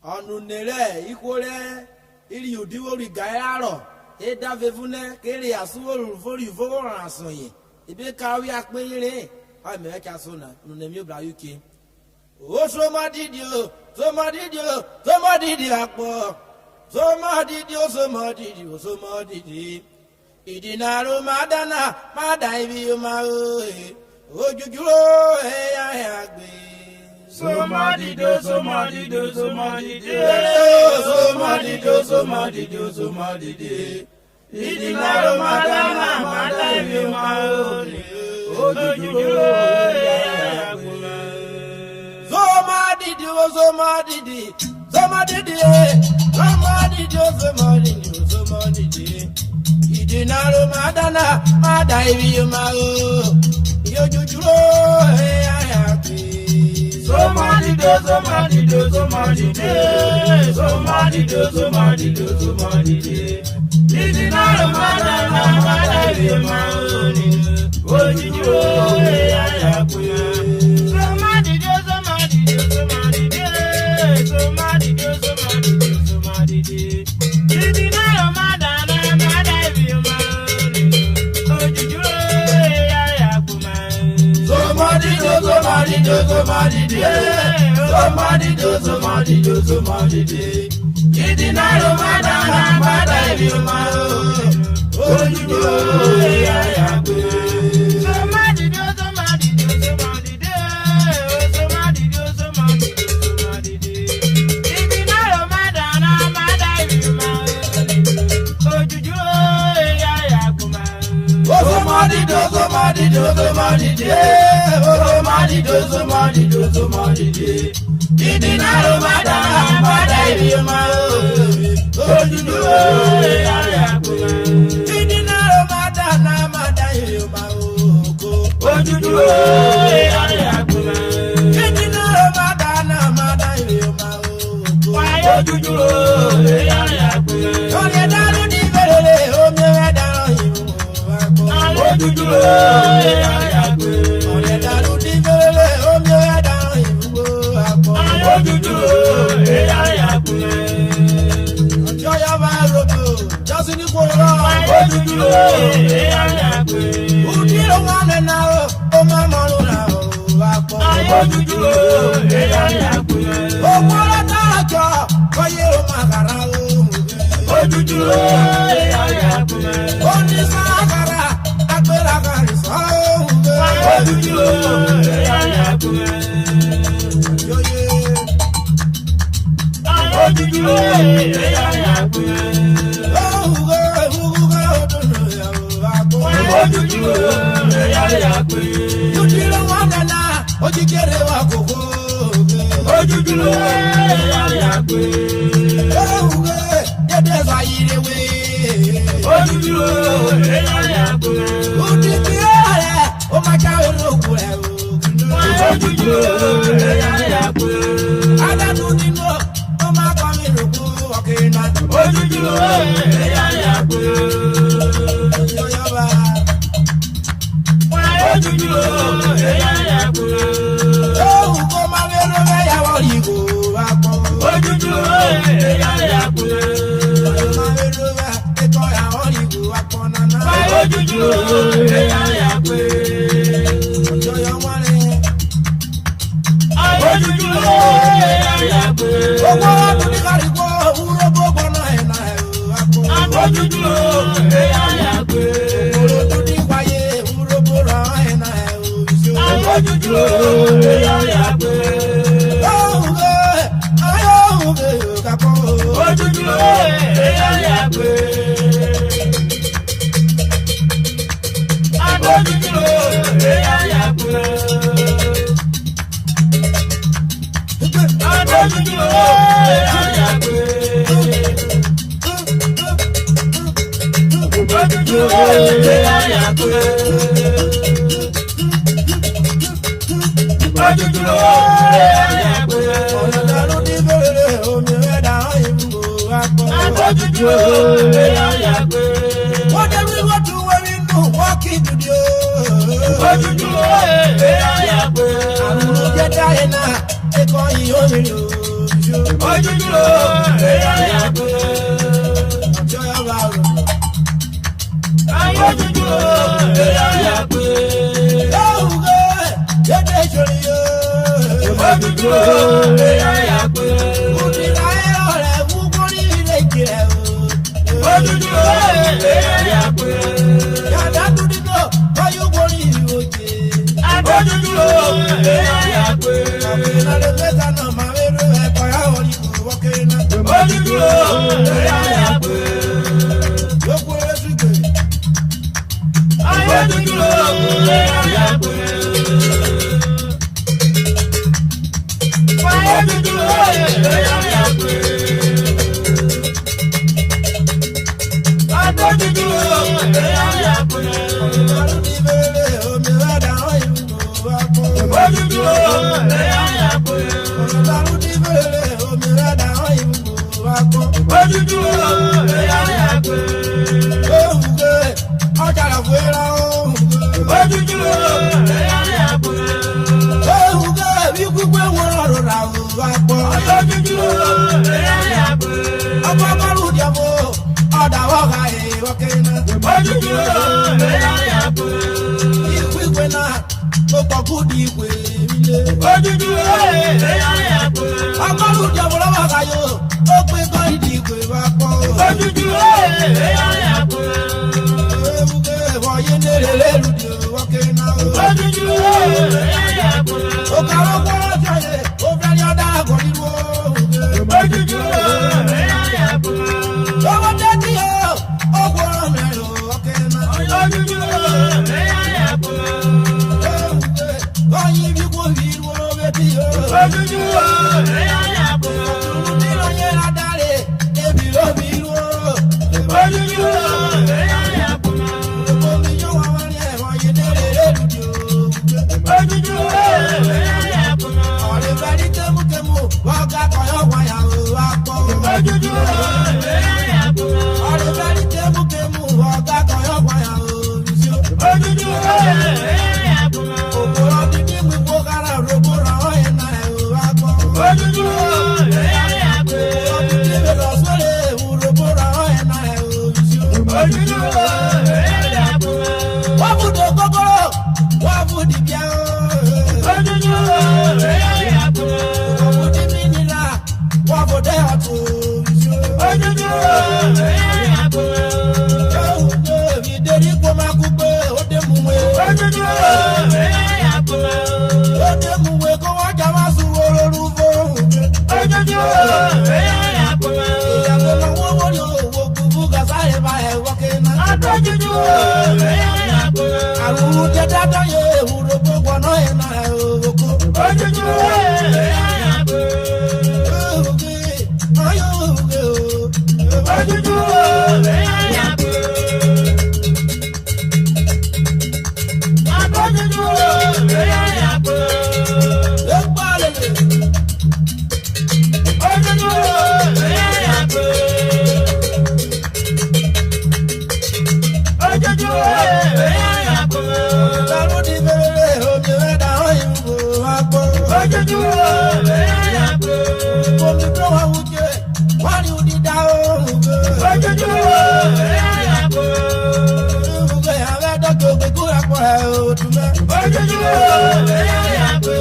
Onunere ikole ili udiwori gairaro e davevune kere asuwo fori voro asoyin ibe kawi apeyere America sona nunemi obla UK o somodidi apo somodidi idinaro madana madaibi o ma ojujuro ya agbe Somodido. Idinaro madana madaibi o ma ojujuro Somodidi. Idinaro madana madaibi o ma ojujuro ya agbe Somodido. Idinaro madana madaibi o ma ojujuro ya agbe Somodidi. Idinaro madana madaibi o ma ojujuro ya agbe Somodidi. Idinaro madana madaibi o ma ojujuro ya agbe Idinaro madana madaibi o ma ojujuro ya agbe Idinaro madana madaibi o ma ojujuro ya agbe Oye daru ni verele omi edaro yiwo ojujuro ya agbe Oye daru ni verele omi edaro yiwo ojujuro ya agbe Ojo ya ba robo Josu ni kworo ojujuro ya agbe Udiro wane na o ma monu na o apo ojujuro ya agbe Okwara tarajo oye o magara o ojujuro ya agbe Oni sagara agbera gari so ojujuro ya agbe Yoye ojujuro ya agbe Uga odunu ya o apo ojujuro ya agbe Udiro wane na ojikere wa koko ojujuro ya agbe Uga dede zayirewe ojujuro ya agbe Udikere o makawe roku e ojujuro ya agbe Adanu nino o makami roku okina ojujuro ya agbe Yoyaba ojujuro ya agbe Ugo mavero me ya worigo apo ojujuro ya agbe Mavero me eto ya worigo apo nana ojujuro ya agbe Yoyo wane ojujuro ya agbe Ogo atu ni karigo Urhobo bono ena apo ojujuro ya agbe Orotu ni kwaye Urhobo ro ena ojujuro ya agbe Ojujuro ya agbe ojujuro ya agbe ojujuro ya agbe ojujuro ya agbe ojujuro ya agbe Ọ̀nàdàlú ní bèrè omi ẹ̀dá ìbúgbò àpọ̀. ojujuro ya agbe Wọ́n dé wíwọ́ tún wẹ́rí nù wọ́n kì í dùdí o. ojujuro ya agbe Àrùn ló jẹ́ dáyé náà, ẹ̀kọ́ yìí ó mi lò. ojúdúró ẹ̀yà yà pé. ọjọ́ yà bá rò. ayé ojúdúró ẹ̀yà yà pé. Láwùjọ yéde ìṣòro yóò. ojúdúró ẹ̀yà yà pé. Òdìrà ẹ̀rọ rẹ̀ wú kórí ilé ìjìnlẹ̀ o. ojúdúró ẹ̀yà yà pé. Yàrá dúdú báyọ̀ kórí ìròjì. ojúdúró ẹ̀yà yà pé. Àbẹ̀lẹ̀ mẹ́ta náà máa ń rú ẹ̀kọ́ yà wọlé ìwọ́ kéré náà. ojúdúró ẹ̀yà yà pé. Yókù oṣù gbè. ayé ojúdúró ẹ̀yà yà pé. ayé ojúdúró ẹ̀yà yà pé. adójúdúró ẹ̀yà yà pé. Ìbálò ní bẹ̀rẹ̀ omi rẹ̀ dáhùn ìlú wa kọ́. ojúdúró ẹ̀yà yà pé. Ìbálò ní bẹ̀rẹ̀ omi rẹ̀ dáhùn ìlú wa kọ́. ojúdúró ẹ̀yà yà pé. Òhùnkè ọjà rẹ̀ fún ìlà òhùnkè. ojúdúró ẹ̀yà yà pé. Òhùnkè bí gbígbé wọn rọrùn rà wá pọ̀. ojúdúró ẹ̀yà yà pé. Ọkọ̀ bọ́ọ̀lù jẹ̀bú ọ̀dà wọ́ọ̀ká èèwọ̀ kéré náà. ojúdúró ẹ̀yà yà pé. Ìwé náà ó pọ̀ kú di ìwé mi lé. ojúdúró ẹ̀yà yà pé. Ọkọ̀lù jẹ̀bú lọ́wọ́ àkàyò ó pé kọ́ ìdí ìwé wa pọ̀. ojúdúró ẹ̀yà yà pé. Òhùnkè wọ̀nyí nílé lẹ́rù di ìwọ̀ kéré náà. ojúdúró ẹ̀yà yà pé. Òkàrọ̀ kọ́rọ̀ jẹ̀yẹ̀ ó fẹ́ ní ọ̀dà àgọ̀ nínú òhùnkè. ojúdúró ẹ̀yà yà pé. Lọ́wọ́ tẹ́tí o, ó gbọ́rọ̀ mẹ́rin ó kéré náà. ojúdúró ẹ̀yà yà pé. Òhùnkè kọ́yìn bí kò fi wọ́n bẹ́tí o. ojúdúró ẹ̀yà yà pé. Nínú yẹn adarí ebi ló fi wọ́. ojúdúró ẹ̀yà yà pé. Omi yóò wá wá ní ẹ̀wọ̀n yìí nílé lẹ́rùdì òhùnkè. ojúdúró ẹ̀yà yà pé. Ọ̀rẹ́ fẹ́ ní tẹ́mútẹ́mú wọ́n ká kọ́yọ́ wáyà ó wá pọ̀. ojúdúró ẹ̀yà yà pé. Ọ̀rẹ́ fẹ́ ní tẹ́mútẹ́mú wọ́n ká kọ́yọ́ wáyà ó rí sí. ojúdúró ẹ̀yà yà pé. Òkúrọ̀ dídí mi kó kára rògbò ràn wọ́n yẹn náà ó wá pọ̀. ojúdúró ẹ̀yà yà pé. Òkúrọ̀ dídí mi lọ sórí ewu rògbò ràn wọ́n yẹn náà ó rí sí. ojúdúró ẹ̀yà yà pé. Wọ́n fún de kókóró, wọ́n fún di bíá o. ojúdúró ẹ̀yà yà pé. Wọ́n fún di mí nílà, wọ́n fún de ọ̀tún rí sí. ojúdúró ẹ̀yà yà pé. Òhùnkè mi dérí kó máa kú pé ó dé mú wé. ojúdúró ẹ̀yà yà pé. Ó dé mú wé kó wọ́n jà wá sùn wórórú fóhùnkè. ojúdúró ẹ̀yà yà pé. Ìyàgbé máa wọ́n wọlé owó gbogbo kàsáyé bá ẹ̀ wọ́kẹ́ náà. adójúdúró ẹ̀yà yà pé. Àrùn jẹjẹ dáyé ewúro gbogbo ọ̀nà ẹ̀ náà ẹ̀ òkú. ojúdúró ẹ̀yà yà pé. Òhùnkè ayọ̀ òhùnkè o. ojúdúró ẹ̀yà yà pé. adójúdúró ẹ̀yà yà pé. Ẹ pa lèlè. ojúdúró ẹ̀yà yà pé. ojúdúró ẹ̀yà yà pé. Ìdàrú di bẹ̀rẹ̀ omi rẹ̀ dáhùn ìwò wa pọ̀. ojúdúró ẹ̀yà yà pé. Omi tó wà wújẹ, wọ́n ní odi dá òhùnkè. ojúdúró ẹ̀yà yà pé. Òhùnkè àwẹ̀ dọ́jọ́ gbogbo àpọ̀ ẹ̀ òtún mẹ́. ojúdúró ẹ̀yà yà pé.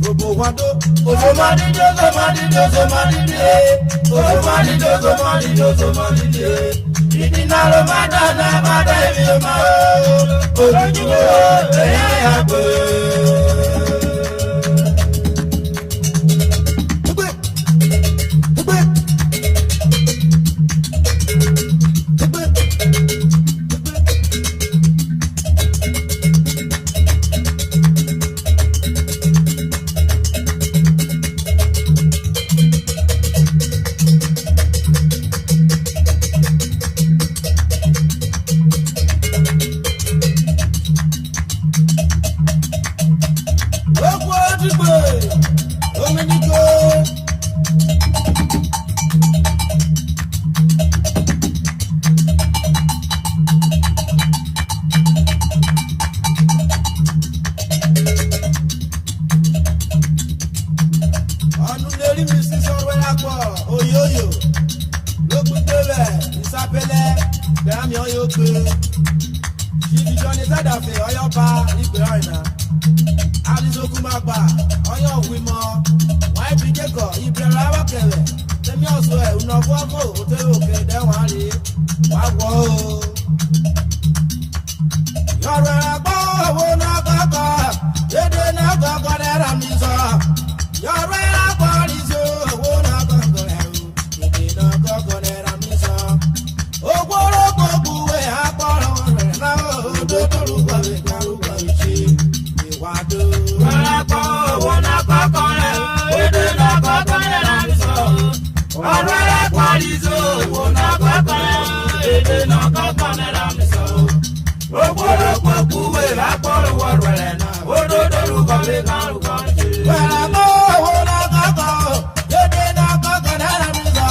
Gbogbo wọn tó. Òfò máa dídé, òfò máa dídé, òfò máa dídé. Òfò máa dídé, òfò máa dídé, òfò máa dídé. Ìdínà ló máa dáadáa, máa dá èmi ó máa ó. Ojúdúró ẹ̀yà yà pé. Gbé, gbé, gbé. apẹlẹ bẹ̀rẹ̀ mi ọyọ gbé ìdíjọ́ ní sẹ́dọ̀fẹ̀ ọyọ bá ìgbé ọ̀rìnà àdìsókù máa gbà ọyọ òwì mọ́ wọ́n ẹ̀bí jẹ́kọ̀ ìbẹ̀rẹ̀ awọ́kẹ̀rẹ̀ tẹ́mi ọ̀sọ̀ ẹ̀ ọ̀nà fọ́fọ́ òtẹ́rẹ̀ òkè dẹ́wọ̀n rè wá wọ́ o. yọ̀rọ̀ ẹ̀gbọ́ owó náà kọ́kọ́ dédé náà kọ́kọ́ lẹ́rọ mi sọ yọ̀rọ̀ ẹ̀gbọ́ àdìsó owó náà kọ́kọ́ lẹ́rọ dédé náà kọ́kọ́ lẹ́rọ mi sọ. Ogoroko buwe akpọrọ rẹ̀ náà odò tó lùgbọ̀ mi kárùkọ ìṣe ìwádò. Ọ̀rẹ́pọ̀ owó náà kọ́kọ́ rẹ̀ èdè náà kọ́kọ́ rẹ̀ láti sọ. Ọ̀rọ̀ ẹ̀pọ̀ àdìsó owó náà kọ́kọ́ rẹ̀ èdè náà kọ́kọ́ rẹ̀ láti sọ. Ogoroko buwe akpọrọ rẹ̀ náà odò tó lùgbọ̀ mi kárùkọ ìṣe. Ọ̀rẹ́pọ̀ owó náà kọ́kọ́ dédé náà kọ́kọ́ náírà mi sọ.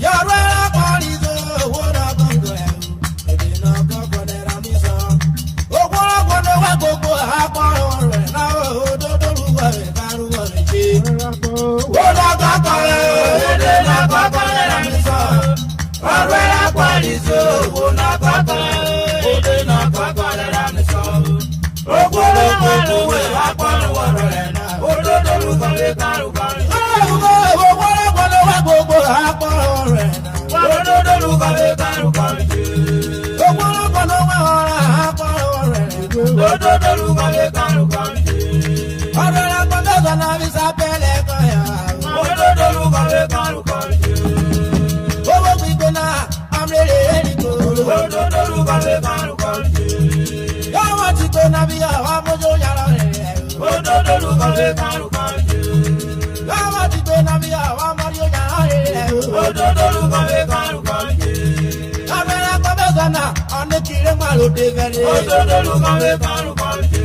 Yọ̀rọ̀ ẹ̀pọ̀ àdìsó owó náà kọ́kọ́ rẹ̀ dédé náà kọ́kọ́ náírà mi sọ. Ogoroko ló wá gbogbo akpọrọ rẹ̀ náà odò tó lùgbọ̀ mi kárùkọ ìṣe. Owó náà kọ́kọ́ rẹ̀ èdè náà kọ́kọ́ rẹ̀ láti sọ. Ọ̀rọ̀ ẹ̀pọ̀ àdìsó owó náà kọ́kọ́ rẹ̀ èdè náà kọ́kọ́ rẹ̀ láti sọ. Ogoroko buwe akpọrọ rẹ̀ náà odò tó lùgbọ̀ mi kárùkọ ìṣe. Ogoroko ló wá gbogbo akpọrọ rẹ̀ náà. Odò lùgbọ̀ mi kárùkọ ìṣe. Ogoroko ló wá ọ̀rọ̀ akpọrọ rẹ̀ náà. Odò lùgbọ̀ mi kárùkọ ìṣe. Ọ̀rọ̀ rẹ̀ kọ́ mẹ́sàn-án náà fi sábẹ́lẹ̀ kan yà. Odò lùgbọ̀ mi kárùkọ ìṣe. Owó gbígbé náà amúlẹ̀ èrìkò. Odò lùgbọ̀ mi kárùkọ ìṣe. Yọ̀wọ̀ ti tó nàbí àwọn amójú yàrá rẹ̀. Odò lùgbọ̀ mi kárùkọ ìṣe. Yọ̀wọ̀ ti tó nàbí àwọn amójú yàrá rẹ̀. Odò lùgbọ̀ mi kárùkọ ìṣe. Ọ̀rọ̀ rẹ̀ kọ́ mẹ́sàn-án náà ọ̀nà kiri máa ló dé fẹ́rẹ́. Odò lùgbọ̀ mi kárùkọ ìṣe.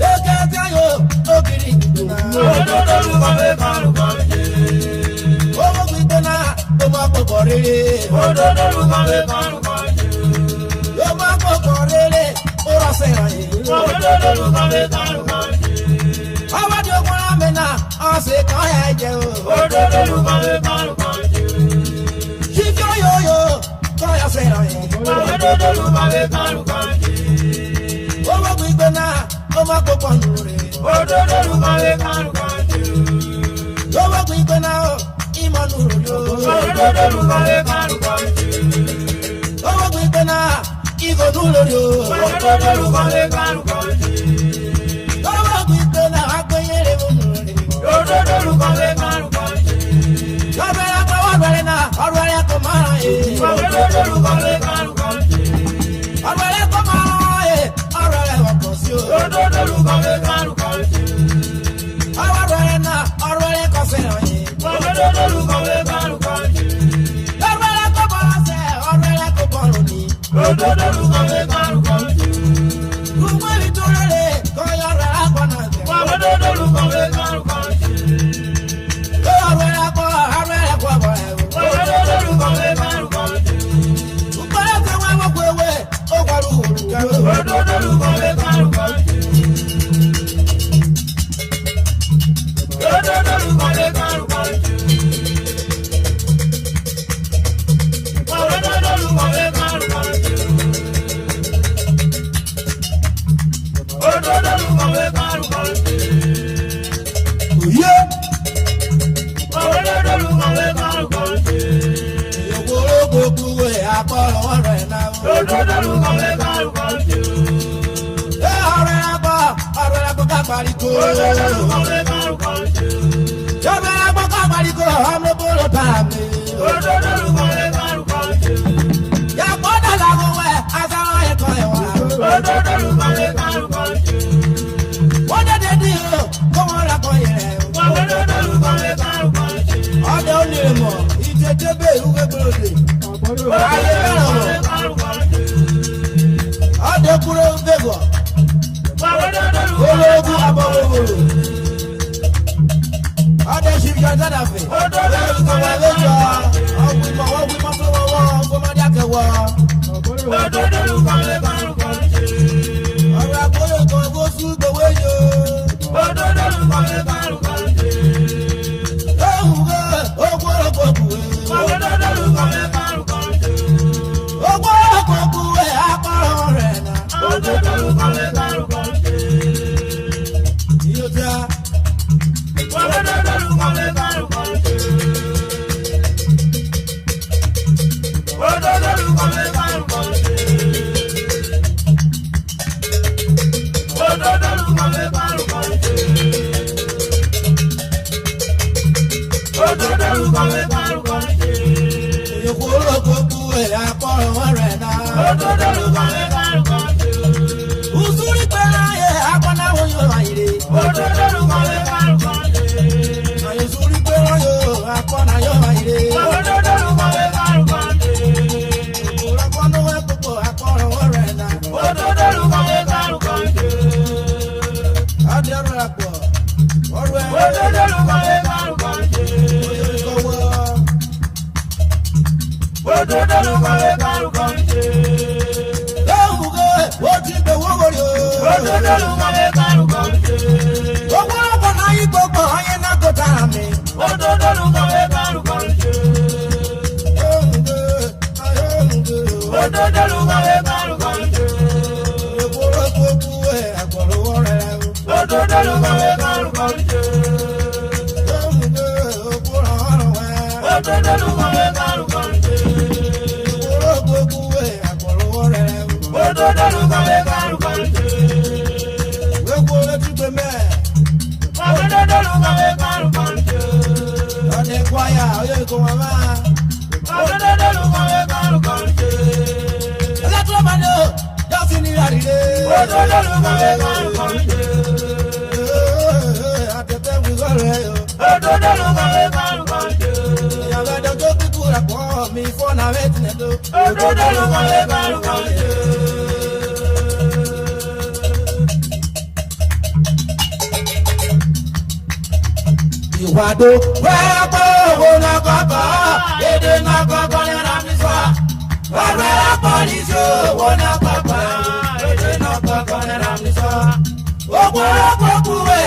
Lókè tí a yóò lókiri ìdìbò náà. Odò lùgbọ̀ mi kárùkọ ìṣe. Owó gbígbé náà ló máa pọ̀pọ̀ rere. Odò lùgbọ̀ mi kárùkọ ìṣe. Ló máa pọ̀pọ̀ rere ó rọ̀ sẹ́yìn yìí. Odò lùgbọ̀ mi kárùkọ ìṣe. Ọwọ́ tí ó kúnra mi náà ọ̀sẹ̀ kan yà jẹ́ o. Odò lùgbọ̀ mi kárùkọ ìṣe. Ṣíṣe yóyó kọ́ yà sẹ́yìn yìí. Odò lùgbọ̀ mi kárùkọ ìṣe. Owó gbígbé náà ó máa pọ̀pọ̀ nù rè. Odò lùgbọ̀ mi kárùkọ ìṣe. Owó gbígbé náà ìmọ̀ nù rò yó. Odò lùgbọ̀ mi kárùkọ ìṣe. Owó gbígbé náà ìgò nù lórí o. Odò lùgbọ̀ mi kárùkọ ìṣe. Owó gbígbé náà agbẹ́yẹrẹ mú nù rè. Odò lùgbọ̀ mi kárùkọ ìṣe. Lọ́bẹ̀rẹ̀ pé wọ́n bẹ̀rẹ̀ náà ọ̀rọ̀ rẹ̀ kò máa ràn yé. Odò lùgbọ̀ mi kárùkọ ìṣe. Ọ̀rọ̀ rẹ̀ kò máa ràn yé. Ọ̀rọ̀ rẹ̀ wọ̀ pọ̀ sí o. Odò lùgbọ̀ mi kárùkọ ìṣe. Ọ̀rọ̀ rẹ̀ náà ọ̀rọ̀ rẹ̀ kò sẹ́yìn yìí. Odò lùgbọ̀ mi kárùkọ ìṣe. Ọ̀rọ̀ rẹ̀ kò bọ̀ ọ̀sẹ̀ ọ̀rọ̀ rẹ̀ kò bọ̀ lónìí. Odò lùgbọ̀ mi kárùkọ ìṣe. Rúmọ̀ ibi tó rere kọ́ yọ̀rọ̀ àgbọ̀nà tẹ̀. Odò lùgbọ̀ mi kárùkọ ìṣe. Ọ̀rọ̀ rẹ̀ kọ́ bọ̀ ẹ̀ o. Odò lùgbọ̀ mi kárùkọ ìṣe. Nkọ́lẹ́ tí wọ́n wọ́n kó ewé ó gbọ́dọ̀ wò lù kẹ́ o. Odò lùgbọ̀ mi kárùkọ ìṣe. Odò lùgbọ̀ mi kárùkọ ìṣe. Odò lùgbọ̀ mi kárùkọ ìṣe. Odò lùgbọ̀ mi kárùkọ ìṣe. Òye Odò lùgbọ̀ mi kárùkọ ìṣe. ìyókòrò gbogbo ẹ̀ àpọ̀rọ̀ wọn rẹ̀ náà. Odò lùgbọ̀ mi kárùkọ ìṣe. Ọ̀rọ̀ rẹ̀ kọ́ ká paríko. Odò lùgbọ̀ mi kárùkọ ìṣe. Ọ̀rọ̀ rẹ̀ kọ́ ká paríko ọmọ bọ́lọ̀ bá mi. Odò lùgbọ̀ mi kárùkọ ìṣe. Yàgbọ́ dàda kó wẹ̀ àtàwọn ẹ̀kọ́ ẹ̀ wá. Odò lùgbọ̀ mi kárùkọ ìṣe. Wọ́n dédé dì o kó wọ́n rà kọ́ yẹrẹ o. Odò lùgbọ̀ mi kárùkọ ìṣe. Ọdẹ ó lè mọ̀ ìjẹjẹ bẹ́ẹ̀ ìwé gbòòdè. Ayé fẹ́ràn mọ̀ ọdẹ kúrò ń fẹ́gọ̀. Olóògùn abọ́wọ́wọ́rò. Ọdẹ ṣìṣẹ́ sádàfẹ́. Olóògùn ọmọ ẹlẹ́jọ́ ọ̀gbìnmọ̀ wọ́n gbìmọ̀ fún wọ́wọ́ fọmọdé akẹwọ́. Ọ̀rọ̀ àgbóyè kan kó sún gbowó yó. Ohun gbé ogún ọ̀pọ̀ kùwé. Ìwàdó wẹ́pọ̀ owó náà kọ́kọ́, èdè náà kọ́kọ́ ní Ramisa. Wẹ́pọ̀ pọ́lísì owó náà kọ́kọ́, èdè náà kọ́kọ́ ní Ramisa. Ògbólógbò kúwé